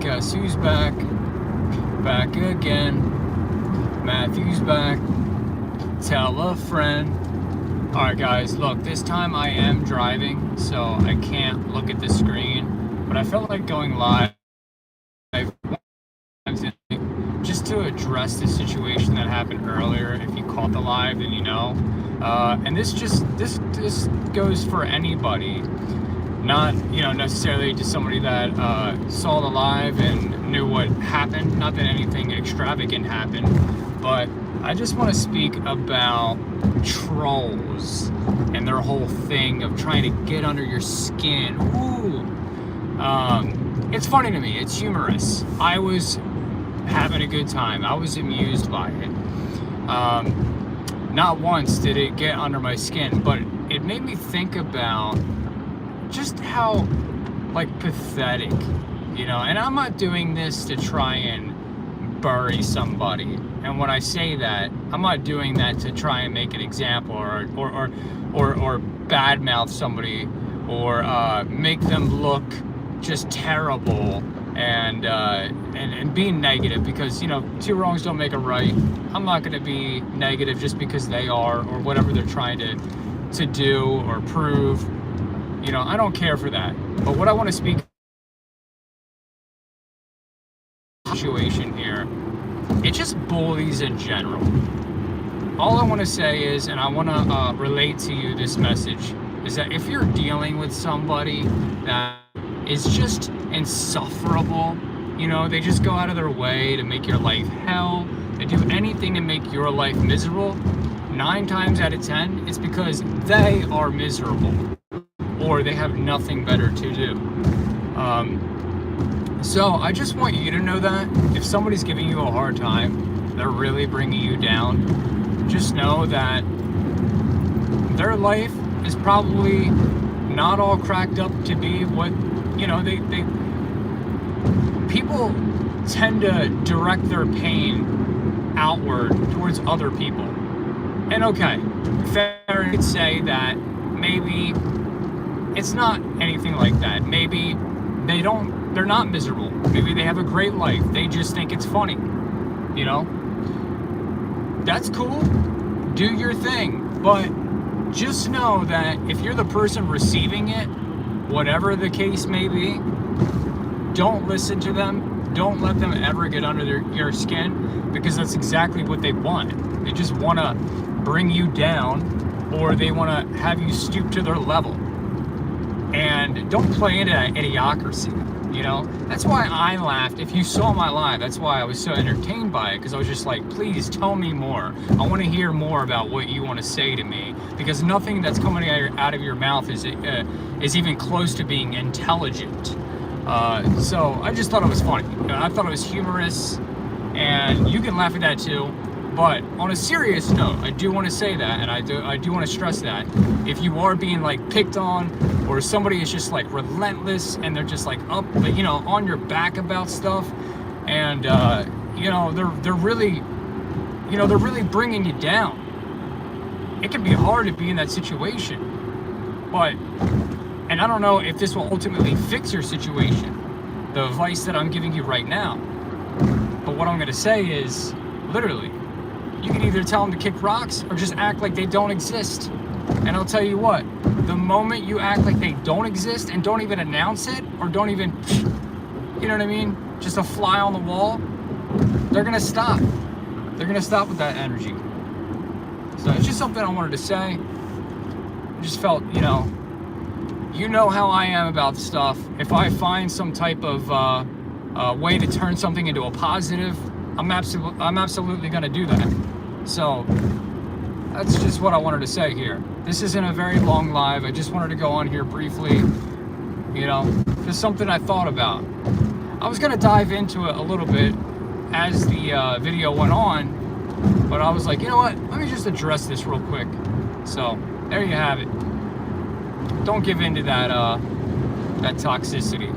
Guess who's back? Back again. Matthew's back. Tell a friend. Alright guys, look, this time I am driving, so I can't look at the screen, but I felt like going live just to address the situation that happened earlier. If you caught the live, then you know. And this goes for anybody, not necessarily just somebody that saw the live and knew what happened. Not that anything extravagant happened, but I just want to speak about trolls and their whole thing of trying to get under your skin. Ooh, it's funny to me. It's humorous. I was having a good time. I was amused by it. Not once did it get under my skin, but it made me think about just how pathetic, and I'm not doing this to try and bury somebody. And when I say that, I'm not doing that to try and make an example or badmouth somebody or make them look just terrible and being negative, because two wrongs don't make a right. I'm not going to be negative just because they are, or whatever they're trying to do or prove. I don't care for that. But what I want to speak situation here, it's just bullies in general. All I want to say is, and I want to relate to you this message, is that if you're dealing with somebody that is just insufferable, they just go out of their way to make your life hell, they do anything to make your life miserable, 9 times out of 10, it's because they are miserable or they have nothing better to do. So I just want you to know that if somebody's giving you a hard time, they're really bringing you down, just know that their life is probably not all cracked up to be what, people tend to direct their pain outward towards other people. And okay, fair to say that maybe it's not anything like that. Maybe they're not miserable. Maybe they have a great life. They just think it's funny. That's cool. Do your thing. But just know that if you're the person receiving it, whatever the case may be, don't listen to them. Don't let them ever get under your skin, because that's exactly what they want. They just want to bring you down, or they want to have you stoop to their level. And don't play into that idiocracy. That's why I laughed. If you saw my live, that's why I was so entertained by it, because I was just like, please tell me more. I want to hear more about what you want to say to me, because nothing that's coming out of your mouth is even close to being intelligent. So I just thought it was funny. I thought it was humorous, and you can laugh at that too. But on a serious note, I do want to say that, and I do want to stress that if you are being picked on, or somebody is just relentless and they're just up, on your back about stuff, and they're really bringing you down. It can be hard to be in that situation, and I don't know if this will ultimately fix your situation, the advice that I'm giving you right now. But what I'm going to say is, literally, you can either tell them to kick rocks or just act like they don't exist. And I'll tell you what, the moment you act like they don't exist and don't even announce it, or don't even, just a fly on the wall, they're going to stop. They're going to stop with that energy. So it's just something I wanted to say. I just felt, you know how I am about stuff. If I find some type of way to turn something into a positive, I'm absolutely going to do that. So that's just what I wanted to say here. This isn't a very long live. I just wanted to go on here briefly, just something I thought about. I was going to dive into it a little bit as the video went on, but I was like, you know what? Let me just address this real quick. So there you have it. Don't give in to that toxicity.